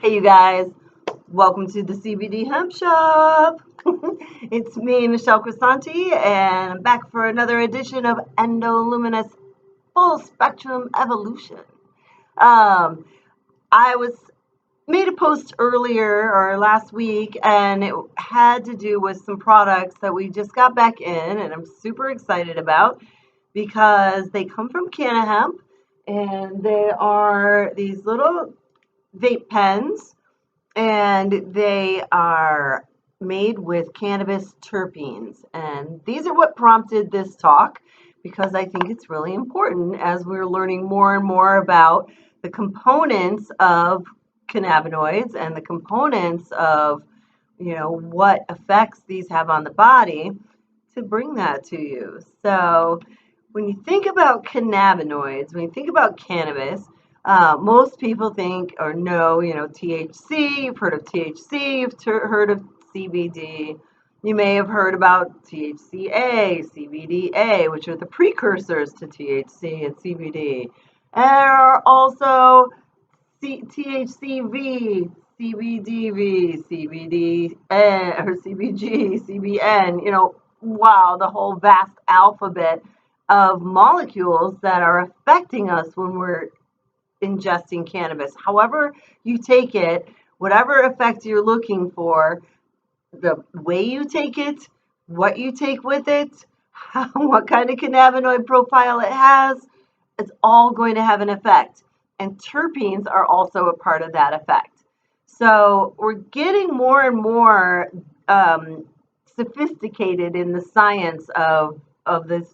Hey, you guys, welcome to the CBD Hemp Shop. It's me, Michelle Crisanti, and I'm back for another edition of Endoluminous Full Spectrum Evolution. Um, I was made a post earlier or last week, and it had to do with some products that we just got back in, and I'm super excited about because they come from Canna Hemp, and they are these little vape pens and they are made with cannabis terpenes. And these are what prompted this talk because I think it's really important as we're learning more and more about the components of cannabinoids and the components of, what effects these have on the body to bring that to you. So when you think about cannabinoids, when you think about cannabis, most people think or know, THC. You've heard of THC. You've heard of CBD. You may have heard about THCA, CBDA, which are the precursors to THC and CBD. And there are also THCV, CBDV, CBD, or CBG, CBN. Wow, the whole vast alphabet of molecules that are affecting us when we're ingesting cannabis. However you take it, whatever effect you're looking for, the way you take it, what you take with it, what kind of cannabinoid profile it has, it's all going to have an effect. And terpenes are also a part of that effect. So we're getting more and more sophisticated in the science of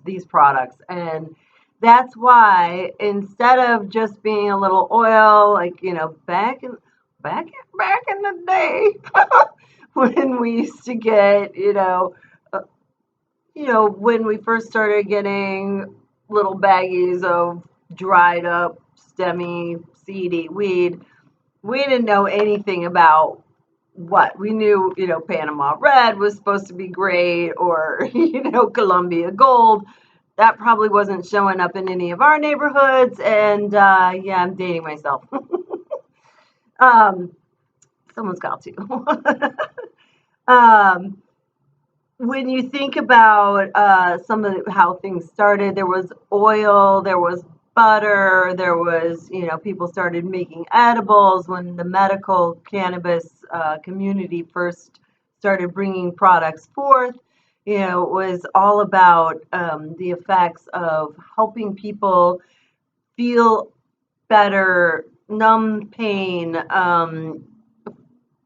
these products, and that's why instead of just being a little oil, like back in the day, when we used to get when we first started getting little baggies of dried up stemmy seedy weed, we didn't know anything about what we knew. Panama Red was supposed to be great, or Colombia Gold. That probably wasn't showing up in any of our neighborhoods, and yeah, I'm dating myself. um, Someone's got to. um, when you think about some of how things started, there was oil, there was butter, there was, people started making edibles when the medical cannabis community first started bringing products forth. It was all about the effects of helping people feel better, numb pain,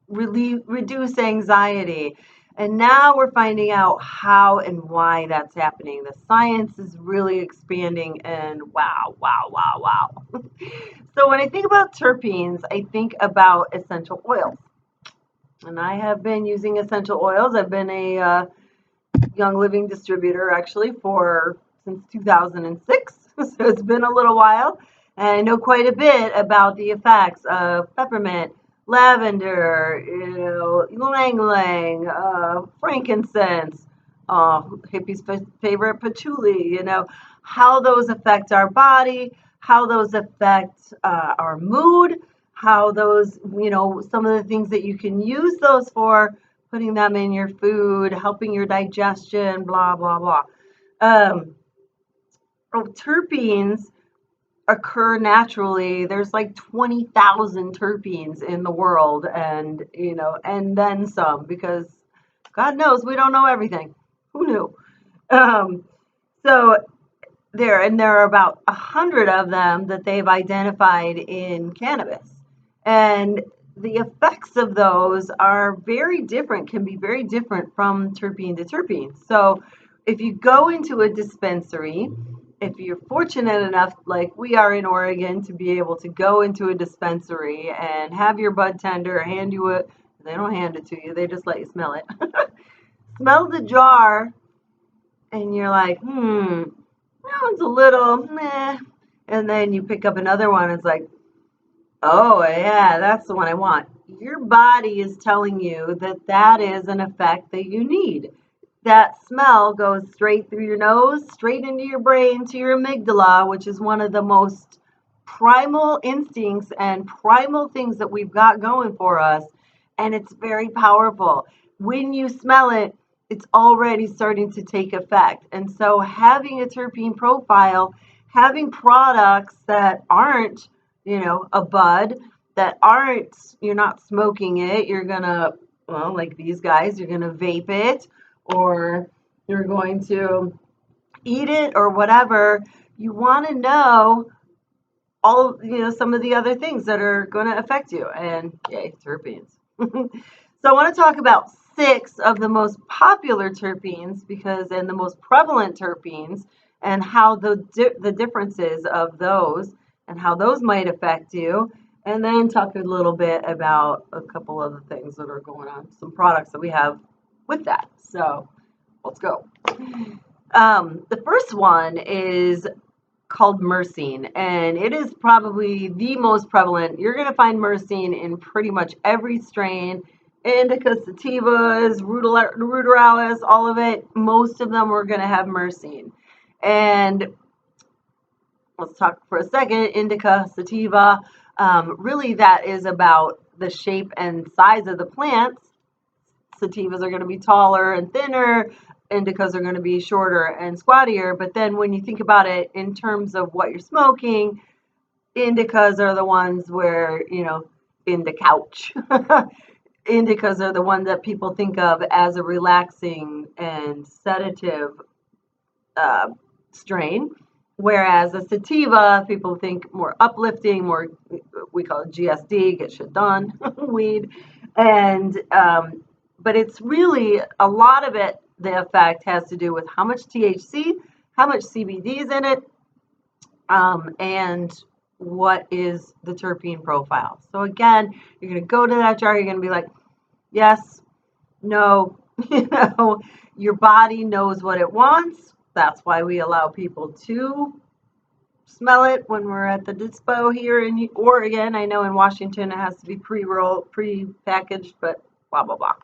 reduce anxiety. And now we're finding out how and why that's happening. The science is really expanding, and wow, wow, wow, wow. So when I think about terpenes, I think about essential oils. And I have been using essential oils. I've been a Young Living distributor actually for since 2006. So it's been a little while. And I know quite a bit about the effects of peppermint, lavender, ylang ylang, frankincense, hippie's favorite patchouli, how those affect our body, how those affect our mood, how those, some of the things that you can use those for, putting them in your food, helping your digestion, blah, blah, blah. Terpenes occur naturally. There's like 20,000 terpenes in the world, and and then some, because God knows we don't know everything. Who knew? So there are about 100 of them that they've identified in cannabis, and the effects of those are very different, can be very different from terpene to terpene. So if you go into a dispensary, if you're fortunate enough, like we are in Oregon, to be able to go into a dispensary and have your bud tender hand you a, they don't hand it to you, they just let you smell it. Smell the jar, and you're like, that one's a little meh. And then you pick up another one, it's like, oh, yeah, that's the one I want. Your body is telling you that that is an effect that you need. That smell goes straight through your nose, straight into your brain, to your amygdala, which is one of the most primal instincts and primal things that we've got going for us, and it's very powerful. When you smell it, it's already starting to take effect. And so having a terpene profile, having products that aren't, a bud, that aren't, you're not smoking it, you're gonna, well, like these guys, you're gonna vape it, or you're going to eat it, or whatever. You want to know all, some of the other things that are going to affect you, and yay, terpenes. So I want to talk about 6 of the most popular terpenes, and the most prevalent terpenes, and how the differences of those and how those might affect you, and then talk a little bit about a couple other things that are going on, some products that we have with that. So let's go. The first one is called myrcene, and it is probably the most prevalent. You're going to find myrcene in pretty much every strain, indica, sativas, ruderalis, all of it. Most of them are going to have myrcene. And let's talk for a second, indica, sativa. Really, that is about the shape and size of the plants. Sativas are going to be taller and thinner. Indicas are going to be shorter and squattier. But then when you think about it in terms of what you're smoking, indicas are the ones where, in the couch. Indicas are the ones that people think of as a relaxing and sedative strain. Whereas a sativa, people think more uplifting, more, we call it GSD, get shit done, weed. And, but it's really, a lot of it, the effect has to do with how much THC, how much CBD is in it, and what is the terpene profile. So again, you're going to go to that jar, you're going to be like, yes, no, your body knows what it wants. That's why we allow people to smell it when we're at the dispo here in Oregon. I know in Washington it has to be pre-rolled, pre-packaged, but blah, blah, blah.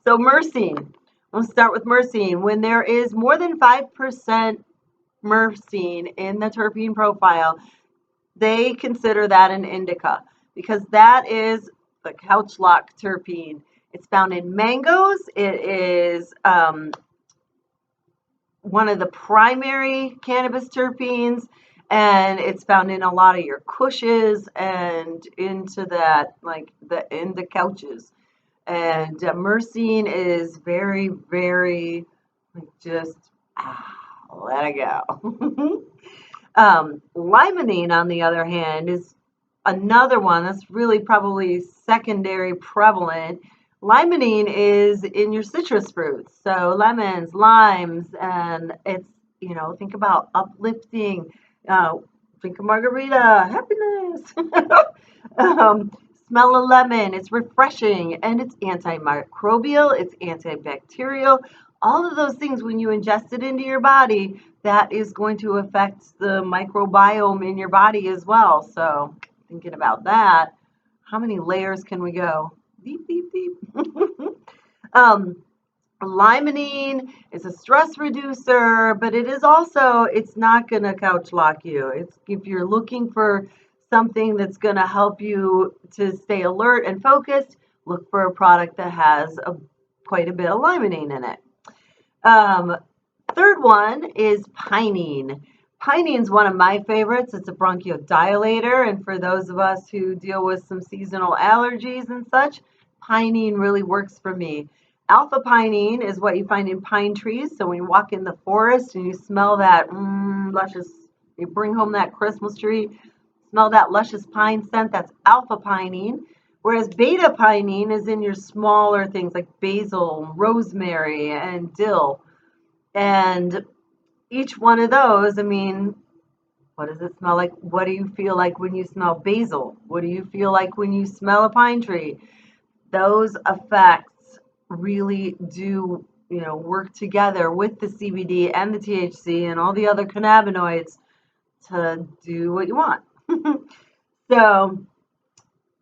So myrcene. Let's start with myrcene. When there is more than 5% myrcene in the terpene profile, they consider that an indica, because that is the couch lock terpene. It's found in mangoes. It is one of the primary cannabis terpenes, and it's found in a lot of your cushes and into that, like in the couches. And myrcene is very, very, just let it go. Limonene, on the other hand, is another one that's really probably secondary prevalent. Limonene is in your citrus fruits, so lemons, limes, and it's, think about uplifting. Drink a margarita, happiness. Smell a lemon, it's refreshing, and it's antimicrobial, it's antibacterial. All of those things, when you ingest it into your body, that is going to affect the microbiome in your body as well. So thinking about that, how many layers can we go? Beep, beep, beep. Limonene is a stress reducer, but it is also, it's not going to couch lock you. It's, if you're looking for something that's going to help you to stay alert and focused, look for a product that has quite a bit of limonene in it. Third one is pinene. Pinene is one of my favorites. It's a bronchodilator, and for those of us who deal with some seasonal allergies and such, pinene really works for me. Alpha pinene is what you find in pine trees. So when you walk in the forest and you smell that luscious, you bring home that Christmas tree, smell that luscious pine scent, that's alpha pinene. Whereas beta pinene is in your smaller things like basil, rosemary, and dill. And each one of those, I mean, what does it smell like? What do you feel like when you smell basil? What do you feel like when you smell a pine tree? Those effects really do, work together with the CBD and the THC and all the other cannabinoids to do what you want. So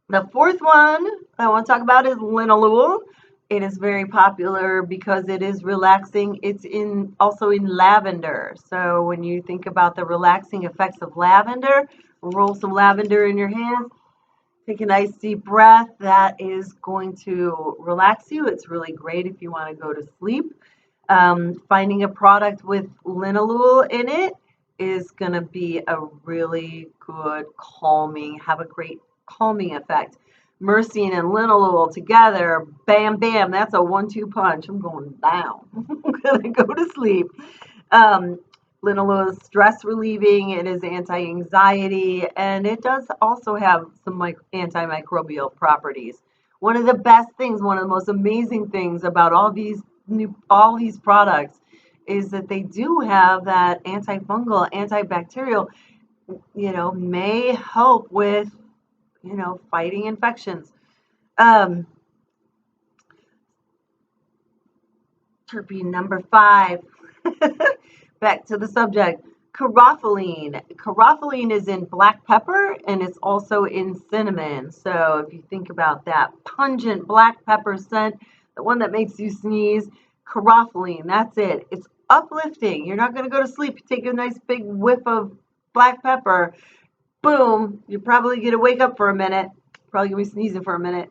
the fourth one I want to talk about is linalool. It is very popular because it is relaxing. It's also in lavender. So when you think about the relaxing effects of lavender, roll some lavender in your hands. Take a nice deep breath. That is going to relax you. It's really great if you want to go to sleep. Finding a product with linalool in it is going to be a really good have a great calming effect. Myrcene and linalool together, bam, bam, that's a 1-2 punch. I'm going down. I'm going to go to sleep. Um, Linalool is stress relieving, it is anti-anxiety, and it does also have some antimicrobial properties. One of the best things, one of the most amazing things about all these products is that they do have that antifungal, antibacterial, may help with, fighting infections. Terpene number 5. Back to the subject. Carotene. Carotene is in black pepper and it's also in cinnamon. So if you think about that pungent black pepper scent, the one that makes you sneeze, carotene, that's it. It's uplifting. You're not going to go to sleep. You take a nice big whiff of black pepper. Boom. You're probably going to wake up for a minute. Probably going to be sneezing for a minute.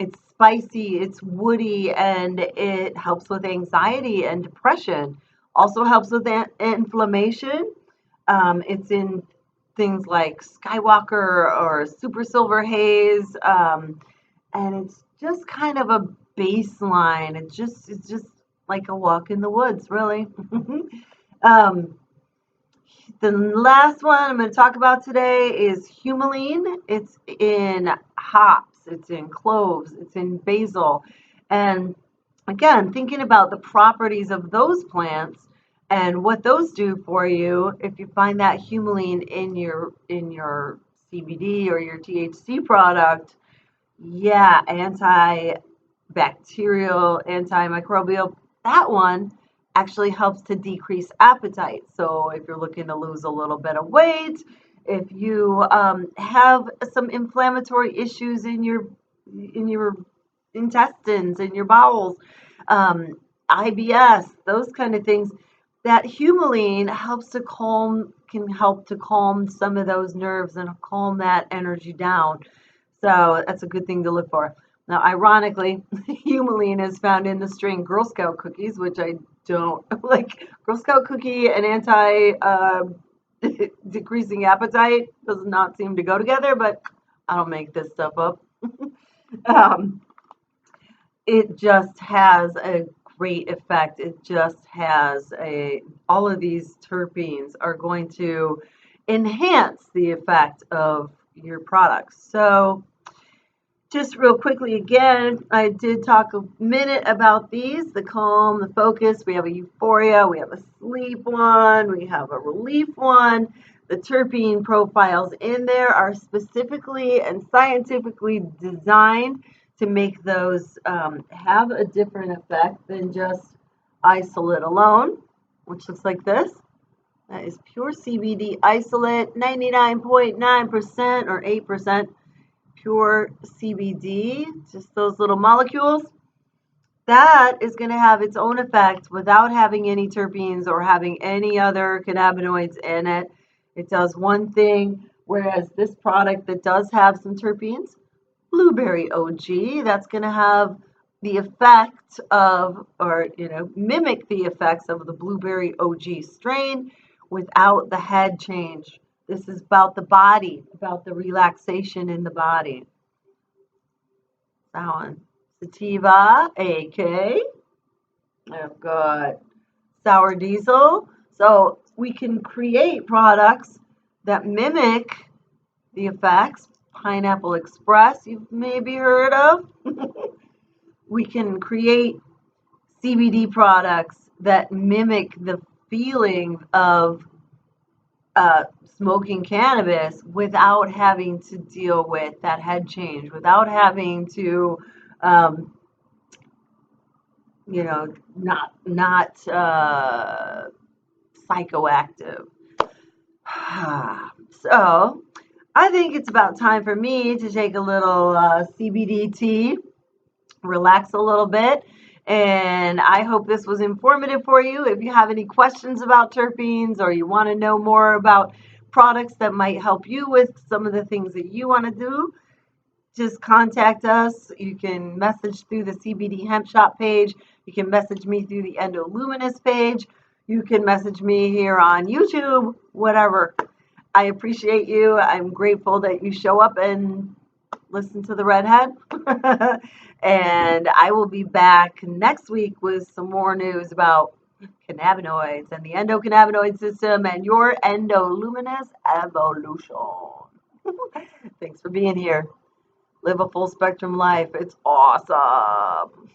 It's spicy, it's woody, and it helps with anxiety and depression. Also helps with inflammation. It's in things like Skywalker or Super Silver Haze, and it's just kind of a baseline. It's just like a walk in the woods, really. The last one I'm going to talk about today is humulene. It's in hops, it's in cloves, it's in basil. And again, thinking about the properties of those plants and what those do for you, if you find that humulene in your CBD or your THC product, yeah, antibacterial, antimicrobial, that one actually helps to decrease appetite. So if you're looking to lose a little bit of weight, if you have some inflammatory issues in your intestines, in your bowels, IBS, those kind of things, that humulene can help to calm some of those nerves and calm that energy down. So that's a good thing to look for. Now, ironically, humulene is found in the string Girl Scout cookies, which I don't like. Girl Scout cookie and decreasing appetite does not seem to go together, but I don't make this stuff up. It just has a great effect. It just has all of these terpenes are going to enhance the effect of your products. So just real quickly again, I did talk a minute about these, the calm, the focus. We have a euphoria, we have a sleep one, we have a relief one. The terpene profiles in there are specifically and scientifically designed to make those have a different effect than just isolate alone, which looks like this. That is pure CBD isolate, 99.9% or 8% pure CBD, just those little molecules. That is going to have its own effect without having any terpenes or having any other cannabinoids in it. It does one thing, whereas this product that does have some terpenes, blueberry OG, that's going to have the effect of, or mimic the effects of the blueberry OG strain without the head change. This is about the body, about the relaxation in the body. That one. Sativa, AK. I've got sour diesel. So we can create products that mimic the effects. Pineapple Express, you've maybe heard of. We can create CBD products that mimic the feeling of smoking cannabis without having to deal with that head change, without having to, not psychoactive. So I think it's about time for me to take a little CBD tea, relax a little bit, and I hope this was informative for you. If you have any questions about terpenes or you want to know more about products that might help you with some of the things that you want to do, just contact us. You can message through the CBD Hemp Shop page. You can message me through the Endo Luminous page. You can message me here on YouTube, whatever. I appreciate you. I'm grateful that you show up and listen to the Redhead. And I will be back next week with some more news about cannabinoids and the endocannabinoid system and your endoluminous evolution. Thanks for being here. Live a full spectrum life. It's awesome.